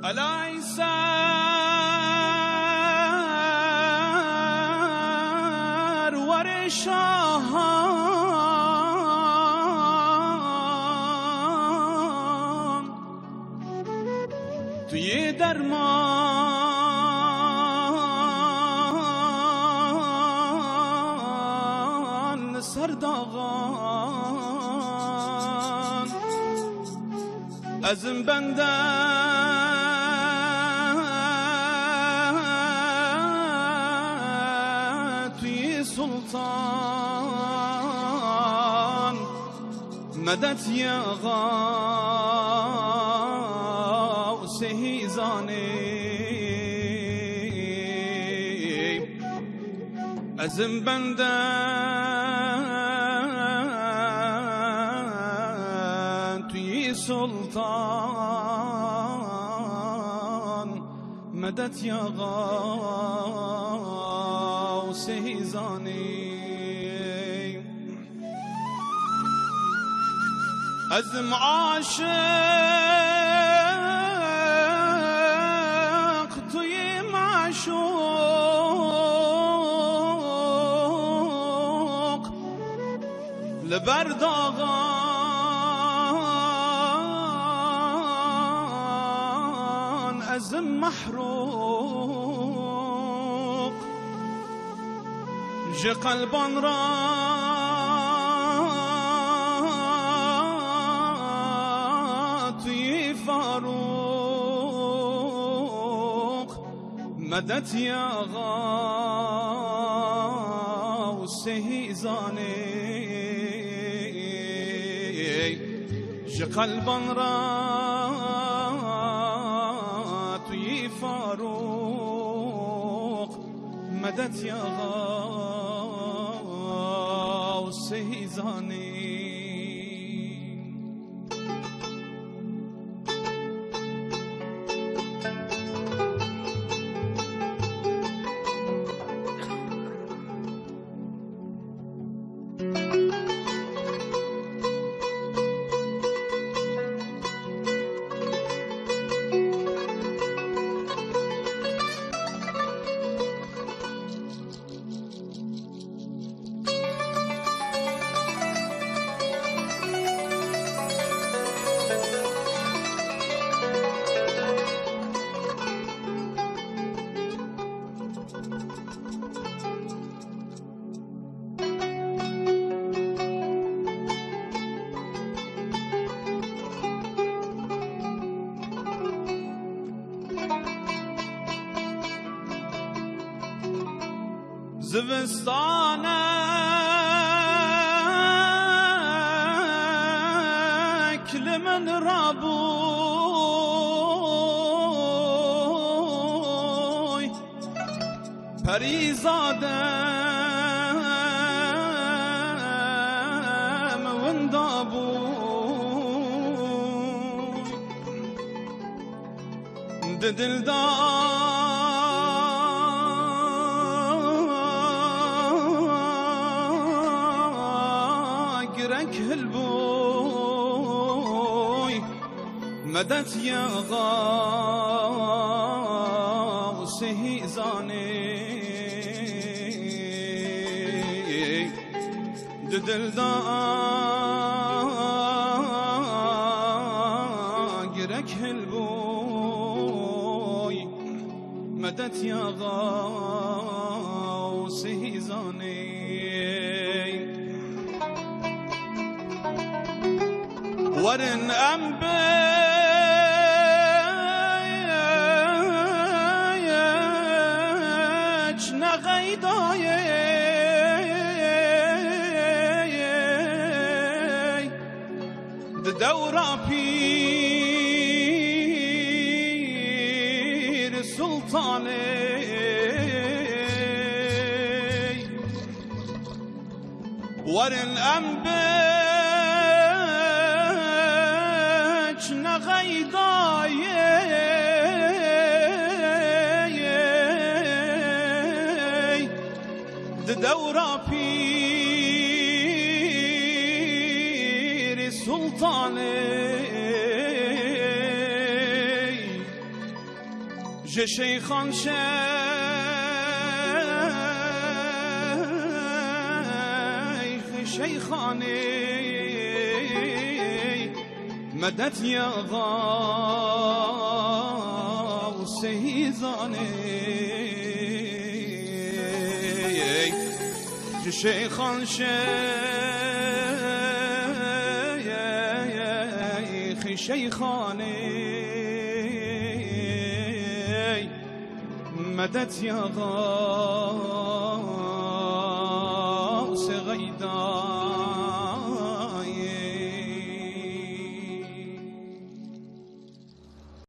علای سرور شاهان توی درمان سرداغان ازم بنده توی سلطان مدد یا غوث هیزانی ازم بنده توی سلطان مدد یا غوث هیزانی ازم عاشق توی معشوق لبرداغان ازم محروق ج قلبان را توی فاروق مدد یا غوث هیزانی ج قلبان را توی فاروق مدد یا غوث هیزانی زوستانک لمن رابوی پریزادم وندابوی هلبوي مدد يا غوث هيزاني ددل داقرك هلبوي مدد يا غوث هيزاني ورن أنبيج نغيداي دورا پیر سلطاني ورن أنبيج نغيداي دورا پیر سلطاني شيخان شيخاني مدد يا غاوس هيزاني شيخان شيخاني مدد يا غاوس غيدان